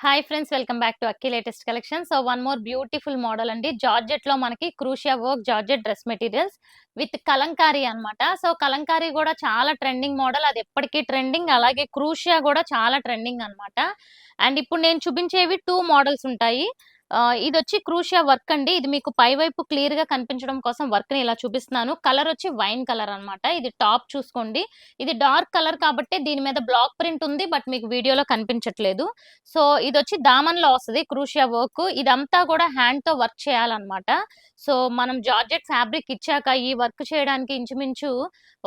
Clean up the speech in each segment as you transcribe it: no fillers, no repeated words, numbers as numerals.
Hi friends, welcome back to Akki latest collection. So one more beautiful model అండి. Georgette లో మనకి క్రూషియా work georgette dress materials with Kalamkari అన్నమాట. సో కలంకారీ కూడా చాలా ట్రెండింగ్ మోడల్, అది ఎప్పటికీ ట్రెండింగ్. అలాగే క్రూషియా కూడా చాలా ట్రెండింగ్ అన్నమాట. అండ్ ఇప్పుడు నేను చూపించేవి టూ మోడల్స్ ఉంటాయి. ఇదొచ్చి క్రూషియా వర్క్ అండి. ఇది మీకు పై వైపు క్లియర్ గా కనిపించడం కోసం వర్క్ ని ఇలా చూపిస్తున్నాను. కలర్ వచ్చి వైన్ కలర్ అన్నమాట. ఇది టాప్ చూసుకోండి. ఇది డార్క్ కలర్ కాబట్టి దీని మీద బ్లాక్ ప్రింట్ ఉంది, బట్ మీకు వీడియోలో కనిపించట్లేదు. సో ఇదొచ్చి దామన్ లో వస్తది క్రూషియా వర్క్. ఇదంతా కూడా హ్యాండ్ తో వర్క్ చేయాలన్నమాట. సో మనం జార్జెట్ ఫ్యాబ్రిక్ ఇచ్చాక ఈ వర్క్ చేయడానికి ఇంచుమించు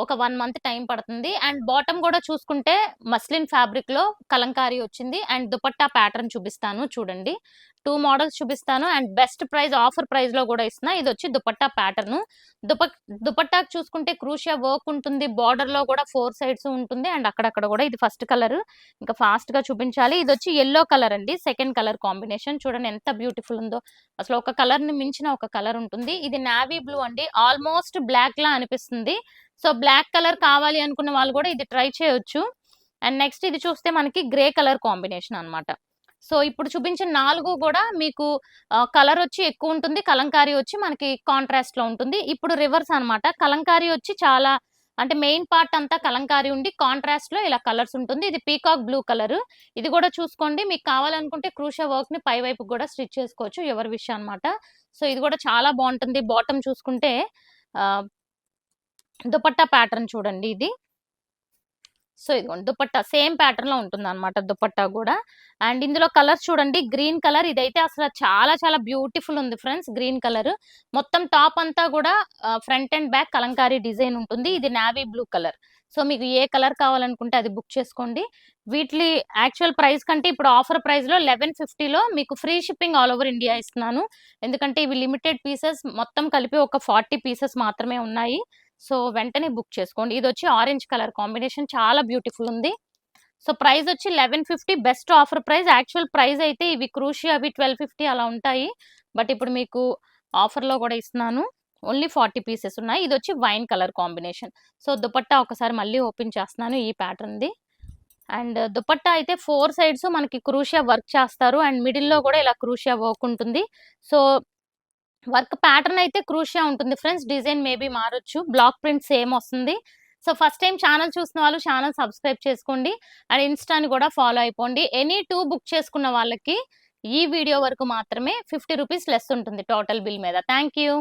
ఒక 1 మంత్ టైం పడుతుంది. అండ్ బాటమ్ కూడా చూసుకుంటే మస్లిన్ ఫ్యాబ్రిక్ లో కలంకారీ వచ్చింది. అండ్ దుపట్టా ప్యాటర్న్ చూపిస్తాను చూడండి. 2 మోడల్స్ చూపిస్తాను. And best price offer price లో కూడా ఇస్తున్నా. ఇది వచ్చి దుపట్టా ప్యాటర్న్. దుపట్టాకు చూసుకుంటే క్రూషియా వర్క్ ఉంటుంది. బార్డర్ లో కూడా 4 సైడ్స్ ఉంటుంది. అండ్ అక్కడక్కడ కూడా ఇది ఫస్ట్ కలర్. ఇంకా ఫాస్ట్ గా చూపించాలి. ఇది వచ్చి ఎల్లో కలర్ అండి. సెకండ్ కలర్ కాంబినేషన్ చూడండి ఎంత బ్యూటిఫుల్ ఉందో. అసలు ఒక కలర్ ని మించిన ఒక కలర్ ఉంటుంది. ఇది నావీ బ్లూ అండి. ఆల్మోస్ట్ బ్లాక్ లా అనిపిస్తుంది. సో బ్లాక్ కలర్ కావాలి అనుకున్న వాళ్ళు కూడా ఇది ట్రై చేయొచ్చు. అండ్ నెక్స్ట్ ఇది చూస్తే మనకి గ్రే కలర్ కాంబినేషన్ అన్నమాట. సో ఇప్పుడు చూపించిన 4 కూడా మీకు కలర్ వచ్చి ఎక్కువ ఉంటుంది. కలంకారీ వచ్చి మనకి కాంట్రాస్ట్ లో ఉంటుంది. ఇప్పుడు రివర్స్ అన్నమాట. కలంకారీ వచ్చి చాలా అంటే మెయిన్ పార్ట్ అంతా కలంకారీ ఉండి కాంట్రాస్ట్ లో ఇలా కలర్స్ ఉంటుంది. ఇది పీకాక్ బ్లూ కలర్. ఇది కూడా చూసుకోండి. మీకు కావాలనుకుంటే క్రూషియా వర్క్ ని పై వైపు కూడా స్టిచ్ చేసుకోవచ్చు, ఎవరి విషయం అన్నమాట. సో ఇది కూడా చాలా బాగుంటుంది. బాటమ్ చూసుకుంటే దుపట్టా ప్యాటర్న్ చూడండి ఇది. సో ఇదిగోండి దుపట్టా సేమ్ ప్యాటర్న్ లో ఉంటుంది అనమాట దుపట్టా కూడా. అండ్ ఇందులో కలర్స్ చూడండి. గ్రీన్ కలర్ ఇదైతే అసలు చాలా చాలా బ్యూటిఫుల్ ఉంది ఫ్రెండ్స్. గ్రీన్ కలర్ మొత్తం టాప్ అంతా కూడా front and back Kalamkari design ఉంటుంది. ఇది నావీ బ్లూ కలర్. సో మీకు ఏ కలర్ కావాలనుకుంటే అది బుక్ చేసుకోండి. వీటి యాక్చువల్ ప్రైస్ కంటే ఇప్పుడు ఆఫర్ ప్రైస్ లో 1150లో మీకు free shipping all over India ఇస్తున్నాను. ఎందుకంటే ఇవి లిమిటెడ్ పీసెస్, మొత్తం కలిపి ఒక 40 పీసెస్ మాత్రమే ఉన్నాయి. సో వెంటనే బుక్ చేసుకోండి. ఇది వచ్చి ఆరెంజ్ కలర్ కాంబినేషన్ చాలా బ్యూటిఫుల్ ఉంది. సో ప్రైస్ వచ్చి 1150 best offer price. Actual price అయితే ఇవి క్రూషియా అవి 1250 అలా ఉంటాయి. బట్ ఇప్పుడు మీకు ఆఫర్ లో కూడా ఇస్తున్నాను. ఓన్లీ 40 పీసెస్ ఉన్నాయి. ఇది వచ్చి wine colour combination. So dupatta ఒకసారి మళ్ళీ ఓపెన్ చేస్తున్నాను ఈ ప్యాటర్న్ ది. అండ్ దుపట్టా అయితే 4 సైడ్స్ మనకి క్రూషియా వర్క్ చేస్తారు. అండ్ మిడిల్ లో కూడా ఇలా క్రూషియా వర్క్ ఉంటుంది. సో వర్క్ ప్యాటర్న్ అయితే క్రూషియా ఉంటుంది ఫ్రెండ్స్. డిజైన్ మేబీ మారొచ్చు. బ్లాక్ ప్రింట్ సేమ్ వస్తుంది. సో ఫస్ట్ టైం ఛానల్ చూసిన వాళ్ళు ఛానల్ సబ్స్క్రైబ్ చేసుకోండి. అండ్ ఇన్స్టాని కూడా ఫాలో అయిపోండి. ఎనీ 2 బుక్ చేసుకున్న వాళ్ళకి ఈ వీడియో వరకు మాత్రమే 50 రూపీస్ లెస్ ఉంటుంది టోటల్ బిల్ మీద. Thank you.